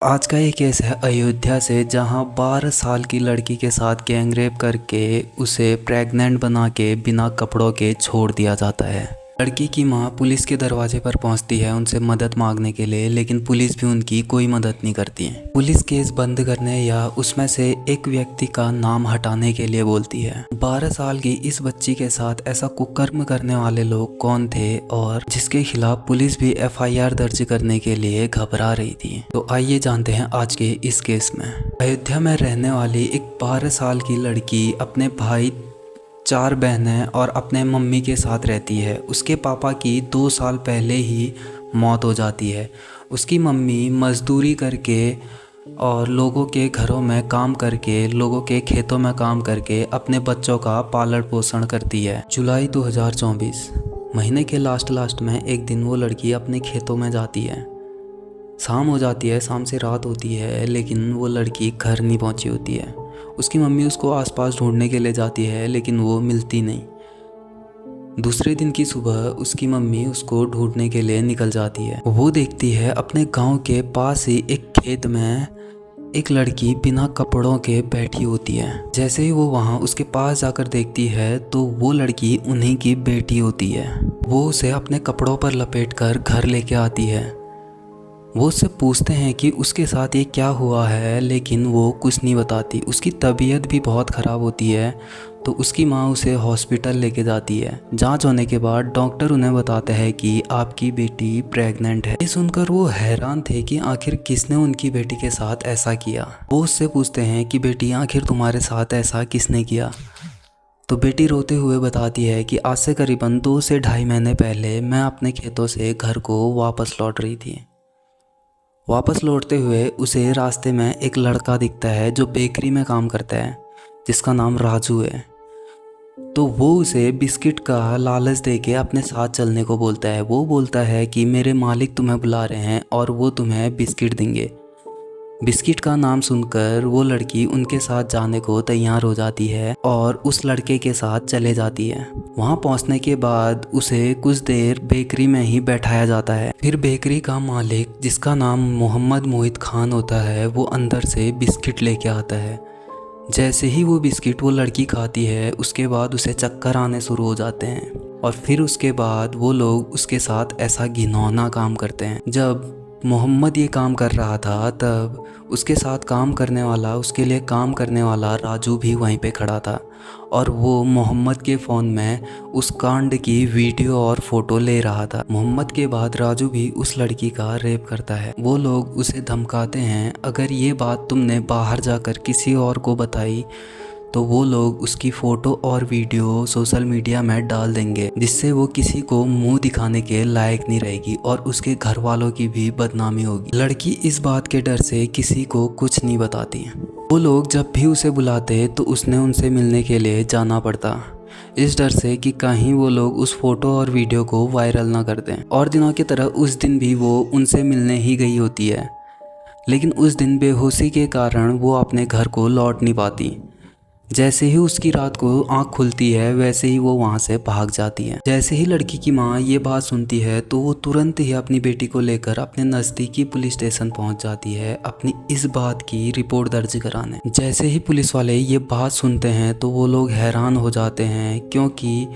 आज का ये केस है अयोध्या से, जहां 12 साल की लड़की के साथ गैंगरेप करके उसे प्रेग्नेंट बना के बिना कपड़ों के छोड़ दिया जाता है। लड़की की मां पुलिस के दरवाजे पर पहुंचती है उनसे मदद मांगने के लिए, लेकिन पुलिस भी उनकी कोई मदद नहीं करती है। पुलिस केस बंद करने या उसमें से एक व्यक्ति का नाम हटाने के लिए बोलती है। 12 साल की इस बच्ची के साथ ऐसा कुकर्म करने वाले लोग कौन थे और जिसके खिलाफ पुलिस भी FIR दर्ज करने के लिए घबरा रही थी। तो आइए जानते हैं आज के इस केस में। अयोध्या में रहने वाली एक 12 साल की लड़की अपने भाई, 4 बहनें और अपने मम्मी के साथ रहती है। उसके पापा की 2 साल पहले ही मौत हो जाती है। उसकी मम्मी मजदूरी करके और लोगों के घरों में काम करके, लोगों के खेतों में काम करके अपने बच्चों का पालन पोषण करती है। जुलाई 2024 महीने के लास्ट में एक दिन वो लड़की अपने खेतों में जाती है। शाम हो जाती है, शाम से रात होती है, लेकिन वो लड़की घर नहीं पहुंची होती है। उसकी मम्मी उसको आसपास ढूंढने के लिए जाती है, लेकिन वो मिलती नहीं। दूसरे दिन की सुबह उसकी मम्मी उसको ढूंढने के लिए निकल जाती है। वो देखती है अपने गांव के पास ही एक खेत में एक लड़की बिना कपड़ों के बैठी होती है। जैसे ही वो वहां उसके पास जाकर देखती है तो वो लड़की उन्हीं की बेटी होती है। वो उसे अपने कपड़ों पर लपेटकर घर लेके आती है। वो उससे पूछते हैं कि उसके साथ ये क्या हुआ है, लेकिन वो कुछ नहीं बताती। उसकी तबीयत भी बहुत ख़राब होती है, तो उसकी माँ उसे हॉस्पिटल लेके जाती है। जांच होने के बाद डॉक्टर उन्हें बताते हैं कि आपकी बेटी प्रेग्नेंट है। ये सुनकर वो हैरान थे कि आखिर किसने उनकी बेटी के साथ ऐसा किया। वो उससे पूछते हैं कि बेटी, आखिर तुम्हारे साथ ऐसा किसने किया। तो बेटी रोते हुए बताती है कि आज से करीबन 2 से ढाई महीने पहले मैं अपने खेतों से घर को वापस लौट रही थी। वापस लौटते हुए उसे रास्ते में एक लड़का दिखता है जो बेकरी में काम करता है, जिसका नाम राजू है। तो वो उसे बिस्किट का लालच देके अपने साथ चलने को बोलता है। वो बोलता है कि मेरे मालिक तुम्हें बुला रहे हैं और वो तुम्हें बिस्किट देंगे। बिस्किट का नाम सुनकर वो लड़की उनके साथ जाने को तैयार हो जाती है और उस लड़के के साथ चले जाती है। वहां पहुंचने के बाद उसे कुछ देर बेकरी में ही बैठाया जाता है। फिर बेकरी का मालिक, जिसका नाम मोहम्मद मोहित खान होता है, वो अंदर से बिस्किट लेके आता है। जैसे ही वो बिस्किट वो लड़की खाती है, उसके बाद उसे चक्कर आने शुरू हो जाते हैं और फिर उसके बाद वो लोग उसके साथ ऐसा घिनौना काम करते हैं। जब मोहम्मद ये काम कर रहा था तब उसके साथ काम करने वाला, उसके लिए काम करने वाला राजू भी वहीं पे खड़ा था और वो मोहम्मद के फ़ोन में उस कांड की वीडियो और फ़ोटो ले रहा था। मोहम्मद के बाद राजू भी उस लड़की का रेप करता है। वो लोग उसे धमकाते हैं, अगर ये बात तुमने बाहर जाकर किसी और को बताई तो वो लोग उसकी फ़ोटो और वीडियो सोशल मीडिया में डाल देंगे, जिससे वो किसी को मुंह दिखाने के लायक नहीं रहेगी और उसके घर वालों की भी बदनामी होगी। लड़की इस बात के डर से किसी को कुछ नहीं बताती। वो लोग जब भी उसे बुलाते तो उसने उनसे मिलने के लिए जाना पड़ता, इस डर से कि कहीं वो लोग उस फोटो और वीडियो को वायरल ना कर दें। और दिनों की तरह उस दिन भी वो उनसे मिलने ही गई होती है, लेकिन उस दिन बेहोशी के कारण वो अपने घर को लौट नहीं पाती। जैसे ही उसकी रात को आंख खुलती है, वैसे ही वो वहां से भाग जाती है। जैसे ही लड़की की माँ ये बात सुनती है तो वो तुरंत ही अपनी बेटी को लेकर अपने नज़दीकी पुलिस स्टेशन पहुंच जाती है अपनी इस बात की रिपोर्ट दर्ज कराने। जैसे ही पुलिस वाले ये बात सुनते हैं तो वो लोग हैरान हो जाते हैं, क्योंकि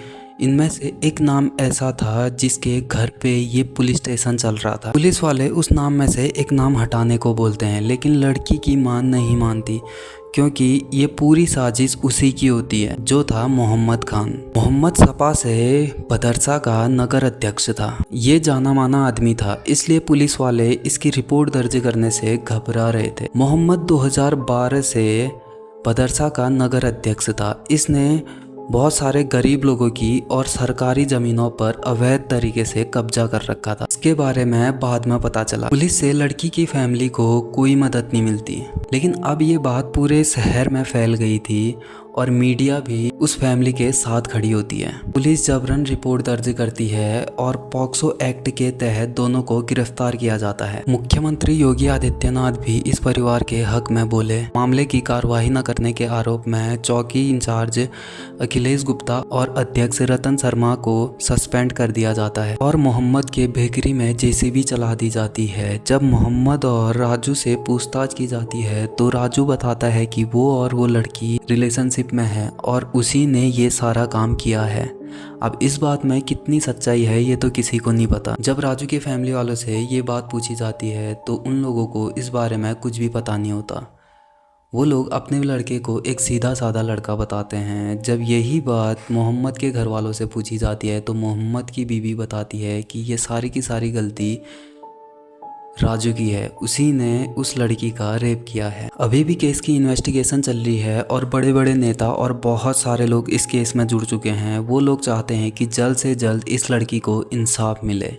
इनमें से एक नाम ऐसा था जिसके घर पे ये पुलिस स्टेशन चल रहा था। पुलिस वाले उस नाम में से एक नाम हटाने को बोलते हैं, लेकिन लड़की की मां नहीं मानती, क्योंकि ये पूरी साजिश उसी की होती है, जो था मोहम्मद खान। मोहम्मद सपा से बदरसा का नगर अध्यक्ष था। ये जाना माना आदमी था, इसलिए पुलिस वाले इसकी रिपोर्ट दर्ज करने से घबरा रहे थे। मोहम्मद 2012 से बदरसा का नगर अध्यक्ष था। इसने बहुत सारे गरीब लोगों की और सरकारी जमीनों पर अवैध तरीके से कब्जा कर रखा था। इसके बारे में बाद में पता चला। पुलिस से लड़की की फैमिली को कोई मदद नहीं मिलती, लेकिन अब ये बात पूरे शहर में फैल गई थी और मीडिया भी उस फैमिली के साथ खड़ी होती है। पुलिस जबरन रिपोर्ट दर्ज करती है और पॉक्सो एक्ट के तहत दोनों को गिरफ्तार किया जाता है। मुख्यमंत्री योगी आदित्यनाथ भी इस परिवार के हक में बोले। मामले की कार्रवाई न करने के आरोप में चौकी इंचार्ज अखिलेश गुप्ता और अध्यक्ष रतन शर्मा को सस्पेंड कर दिया जाता है और मोहम्मद के बेकरी में जेसीबी चला दी जाती है। जब मोहम्मद और राजू से पूछताछ की जाती है तो राजू बताता है कि वो और वो लड़की रिलेशनशिप में है और उसी ने ये सारा काम किया है। अब इस बात में कितनी सच्चाई है ये तो किसी को नहीं पता। जब राजू की फैमिली वालों से ये बात पूछी जाती है तो उन लोगों को इस बारे में कुछ भी पता नहीं होता। वो लोग अपने लड़के को एक सीधा साधा लड़का बताते हैं। जब यही बात मोहम्मद के घर वालों से पूछी जाती है तो मोहम्मद की बीवी बताती है कि ये सारी की सारी गलती राजू की है, उसी ने उस लड़की का रेप किया है। अभी भी केस की इन्वेस्टिगेशन चल रही है और बड़े बड़े नेता और बहुत सारे लोग इस केस में जुड़ चुके हैं। वो लोग चाहते हैं कि जल्द से जल्द इस लड़की को इंसाफ मिले।